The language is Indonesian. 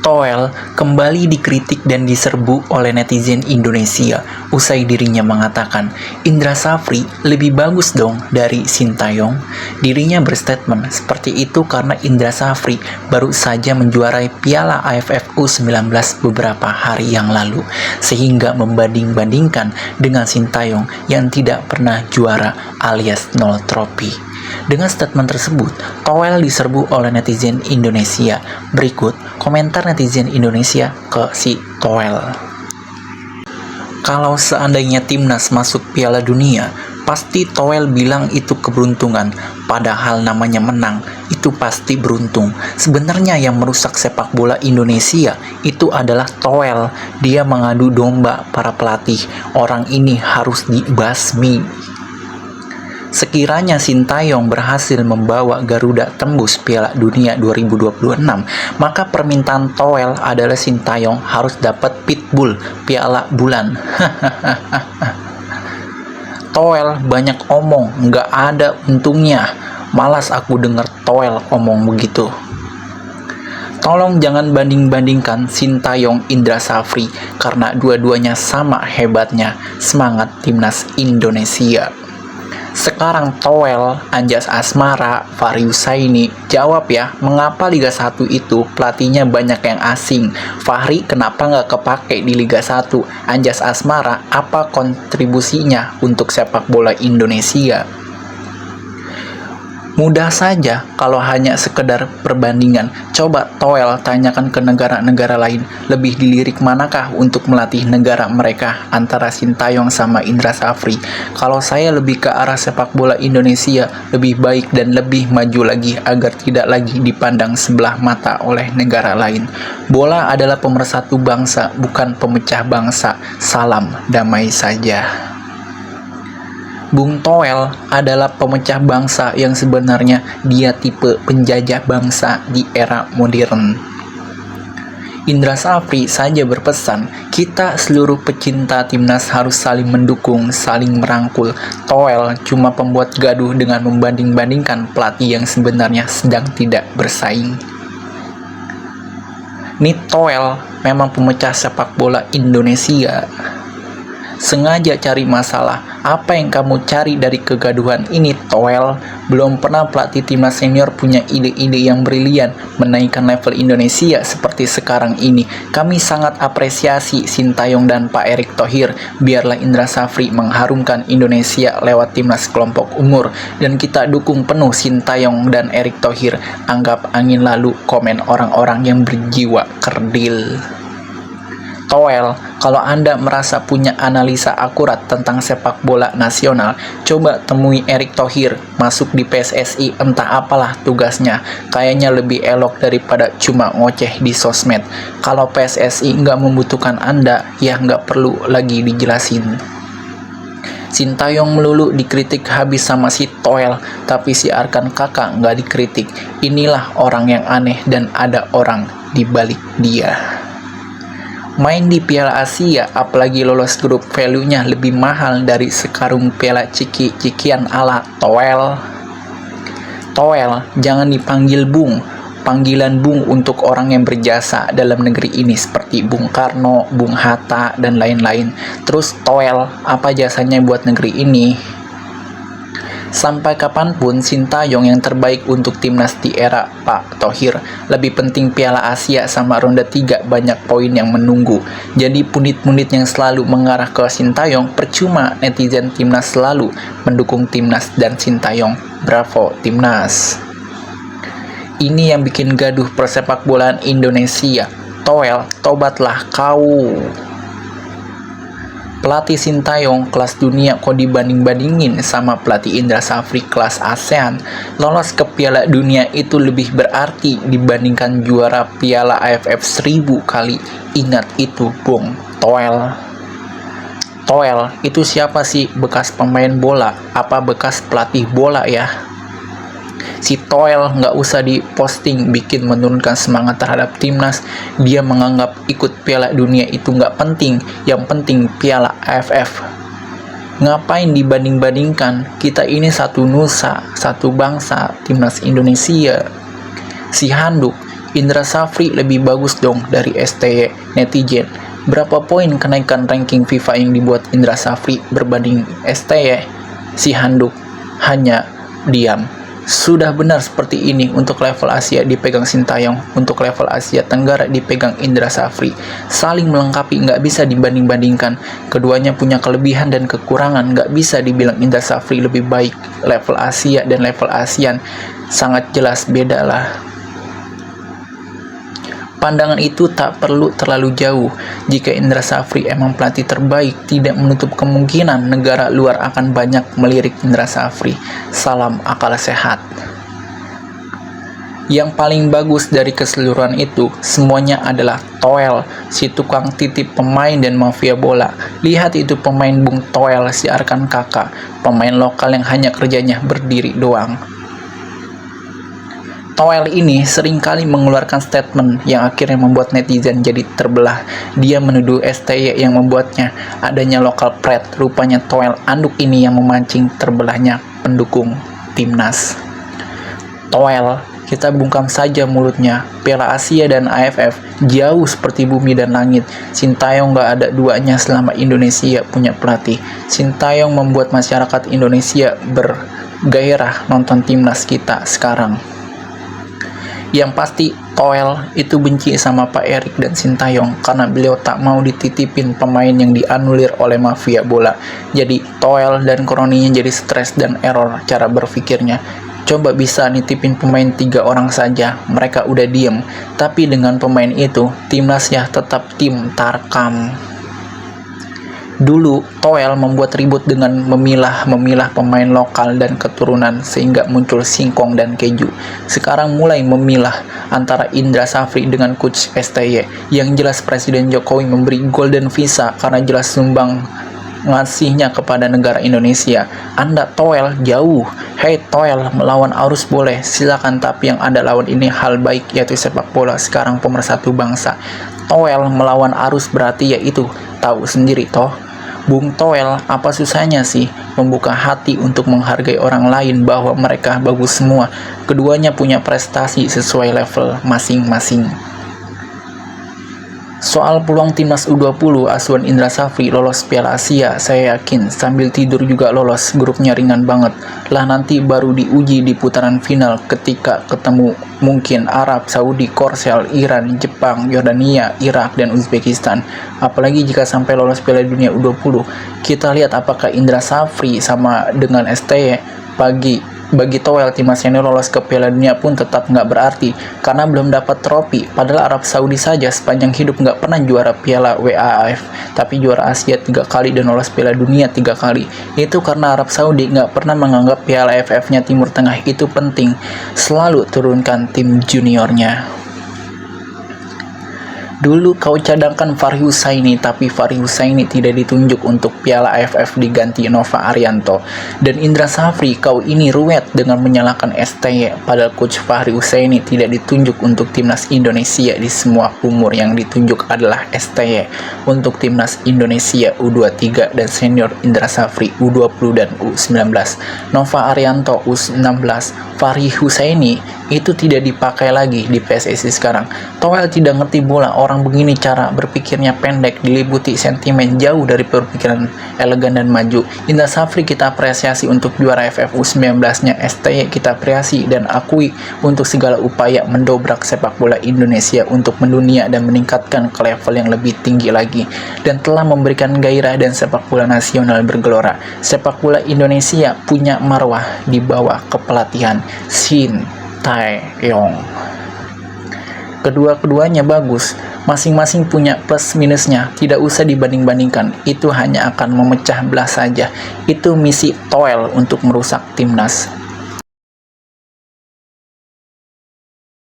Toel kembali dikritik dan diserbu oleh netizen Indonesia usai dirinya mengatakan Indra Safri lebih bagus dong dari Sintayong. Dirinya berstatement seperti itu karena Indra Safri baru saja menjuarai Piala AFF U19 beberapa hari yang lalu, sehingga membanding-bandingkan dengan Sintayong yang tidak pernah juara alias nol trofi. Dengan statement tersebut, Toel diserbu oleh netizen Indonesia. Berikut komentar netizen Indonesia ke si Toel. Kalau seandainya timnas masuk Piala Dunia, pasti Toel bilang itu keberuntungan. Padahal namanya menang, itu pasti beruntung. Sebenarnya yang merusak sepak bola Indonesia itu adalah Toel. Dia mengadu domba para pelatih. Orang ini harus dibasmi. Sekiranya Sintayong berhasil membawa Garuda tembus Piala Dunia 2026, maka permintaan Toel adalah Sintayong harus dapat Pitbull Piala Bulan. Toel banyak omong, nggak ada untungnya. Malas aku denger Toel omong begitu. Tolong jangan banding-bandingkan Sintayong Indra Safri karena dua-duanya sama hebatnya. Semangat timnas Indonesia. Sekarang Toel, Anjas Asmara, Fahri Husaini, jawab ya, mengapa Liga 1 itu pelatihnya banyak yang asing? Fahri kenapa nggak kepake di Liga 1? Anjas Asmara, apa kontribusinya untuk sepak bola Indonesia? Mudah saja kalau hanya sekedar perbandingan. Coba Toel tanyakan ke negara-negara lain, lebih dilirik manakah untuk melatih negara mereka antara Sintayong sama Indra Safri? Kalau saya lebih ke arah sepak bola Indonesia lebih baik dan lebih maju lagi agar tidak lagi dipandang sebelah mata oleh negara lain. Bola adalah pemersatu bangsa, bukan pemecah bangsa. Salam damai saja. Bung Toel adalah pemecah bangsa yang sebenarnya dia tipe penjajah bangsa di era modern. Indra Safri saja berpesan, kita seluruh pecinta timnas harus saling mendukung, saling merangkul. Toel cuma pembuat gaduh dengan membanding-bandingkan pelatih yang sebenarnya sedang tidak bersaing. Nih Toel memang pemecah sepak bola Indonesia. Sengaja cari masalah. Apa yang kamu cari dari kegaduhan ini, Toel? Belum pernah pelatih timnas senior punya ide-ide yang brilian menaikkan level Indonesia seperti sekarang ini. Kami sangat apresiasi Sintayong dan Pak Erick Thohir. Biarlah Indra Safri mengharumkan Indonesia lewat timnas kelompok umur. Dan kita dukung penuh Sintayong dan Erick Thohir. Anggap angin lalu, komen orang-orang yang berjiwa kerdil. Toel, kalau Anda merasa punya analisa akurat tentang sepak bola nasional, coba temui Erick Thohir, masuk di PSSI, entah apalah tugasnya. Kayaknya lebih elok daripada cuma ngoceh di sosmed. Kalau PSSI nggak membutuhkan Anda, ya nggak perlu lagi dijelasin. Sintayong melulu dikritik habis sama si Toel, tapi si Arkan kakak nggak dikritik. Inilah orang yang aneh dan ada orang di balik dia. Main di Piala Asia, apalagi lolos grup, value-nya lebih mahal dari sekarung piala ciki-cikian ala Toel. Toel, jangan dipanggil Bung. Panggilan Bung untuk orang yang berjasa dalam negeri ini seperti Bung Karno, Bung Hatta, dan lain-lain. Terus Toel, apa jasanya buat negeri ini? Sampai kapanpun Sintayong yang terbaik untuk timnas di era Pak Thohir. Lebih penting Piala Asia sama ronde 3, banyak poin yang menunggu. Jadi punit-punit yang selalu mengarah ke Sintayong, percuma netizen timnas selalu mendukung timnas dan Sintayong. Bravo timnas. Ini yang bikin gaduh persepak bolaan Indonesia. Toel, tobatlah kau. Pelatih Sintayong kelas dunia kok dibanding-bandingin sama pelatih Indra Safri kelas ASEAN. Lolos ke Piala Dunia itu lebih berarti dibandingkan juara Piala AFF 1000 kali. Ingat itu, Bung Toel. Toel, itu siapa sih? Bekas pemain bola? Apa bekas pelatih bola ya? Si Toel nggak usah diposting bikin menurunkan semangat terhadap timnas. Dia menganggap ikut Piala Dunia itu nggak penting, yang penting Piala AFF. Ngapain dibanding-bandingkan? Kita ini satu nusa, satu bangsa, timnas Indonesia. Si handuk, Indra Safri lebih bagus dong dari STY netizen. Berapa poin kenaikan ranking FIFA yang dibuat Indra Safri berbanding STY? Si handuk hanya diam. Sudah benar seperti ini. Untuk level Asia dipegang Sintayong, untuk level Asia Tenggara dipegang Indra Safri. Saling melengkapi, nggak bisa dibanding-bandingkan. Keduanya punya kelebihan dan kekurangan, nggak bisa dibilang Indra Safri lebih baik. Level Asia dan level ASEAN sangat jelas beda lah. Pandangan itu tak perlu terlalu jauh. Jika Indra Safri emang pelatih terbaik, tidak menutup kemungkinan negara luar akan banyak melirik Indra Safri. Salam akal sehat. Yang paling bagus dari keseluruhan itu, semuanya adalah Toel, si tukang titip pemain dan mafia bola. Lihat itu pemain Bung Toel, si Arkan Kakak, pemain lokal yang hanya kerjanya berdiri doang. Toel ini seringkali mengeluarkan statement yang akhirnya membuat netizen jadi terbelah. Dia menuduh STY yang membuatnya adanya lokal pride. Rupanya Toel anduk ini yang memancing terbelahnya pendukung timnas. Toel, kita bungkam saja mulutnya. Piala Asia dan AFF jauh seperti bumi dan langit. Sintayong gak ada duanya selama Indonesia punya pelatih. Sintayong membuat masyarakat Indonesia bergairah nonton timnas kita sekarang. Yang pasti Toel itu benci sama Pak Erik dan Sintayong karena beliau tak mau dititipin pemain yang dianulir oleh mafia bola. Jadi Toel dan kroninya jadi stres dan error cara berpikirnya. Coba bisa nitipin pemain 3 orang saja, mereka udah diem. Tapi dengan pemain itu, timnas ya tetap tim Tarkam. Dulu, Toel membuat ribut dengan memilah pemain lokal dan keturunan sehingga muncul singkong dan keju. Sekarang mulai memilah antara Indra Safri dengan coach STY. Yang jelas Presiden Jokowi memberi golden visa karena jelas sumbang ngasihnya kepada negara Indonesia. Anda Toel jauh. Hey Toel, melawan arus boleh, silakan, tapi yang Anda lawan ini hal baik, yaitu sepak bola sekarang pemersatu bangsa. Toel melawan arus berarti yaitu tahu sendiri toh. Bung Toel, apa susahnya sih membuka hati untuk menghargai orang lain bahwa mereka bagus semua. Keduanya punya prestasi sesuai level masing-masing. Soal peluang timnas U20 asuhan Indra Safri lolos Piala Asia, saya yakin sambil tidur juga lolos, grupnya ringan banget. Lah nanti baru diuji di putaran final ketika ketemu mungkin Arab, Saudi, Korsel, Iran, Jepang, Yordania, Irak, dan Uzbekistan. Apalagi jika sampai lolos Piala Dunia U20, kita lihat apakah Indra Safri sama dengan STY. Bagi Toel, timnas senior lolos ke Piala Dunia pun tetap nggak berarti karena belum dapat trofi. Padahal Arab Saudi saja sepanjang hidup nggak pernah juara Piala WAAF, tapi juara Asia 3 kali dan lolos Piala Dunia 3 kali. Itu karena Arab Saudi nggak pernah menganggap Piala AFF-nya Timur Tengah itu penting. Selalu turunkan tim juniornya. Dulu kau cadangkan Fahri Husaini, tapi Fahri Husaini tidak ditunjuk untuk Piala AFF, diganti Nova Arianto. Dan Indra Safri, kau ini ruwet dengan menyalahkan STY, padahal coach Fahri Husaini tidak ditunjuk untuk timnas Indonesia di semua umur. Yang ditunjuk adalah STY untuk timnas Indonesia U23 dan senior Indra Safri U20 dan U19. Nova Arianto U19, Fahri Husaini itu tidak dipakai lagi di PSSI sekarang. Toel tidak ngerti bola. Orang begini cara berpikirnya pendek, diliputi sentimen, jauh dari berpikiran elegan dan maju. Indra Safri kita apresiasi untuk juara AFF U19-nya, STY kita apresiasi dan akui untuk segala upaya mendobrak sepak bola Indonesia untuk mendunia dan meningkatkan ke level yang lebih tinggi lagi, dan telah memberikan gairah dan sepak bola nasional bergelora. Sepak bola Indonesia punya marwah di bawah kepelatihan Sintayong. Kedua-keduanya bagus, masing-masing punya plus minusnya, tidak usah dibanding-bandingkan, itu hanya akan memecah belah saja. Itu misi Toel untuk merusak timnas.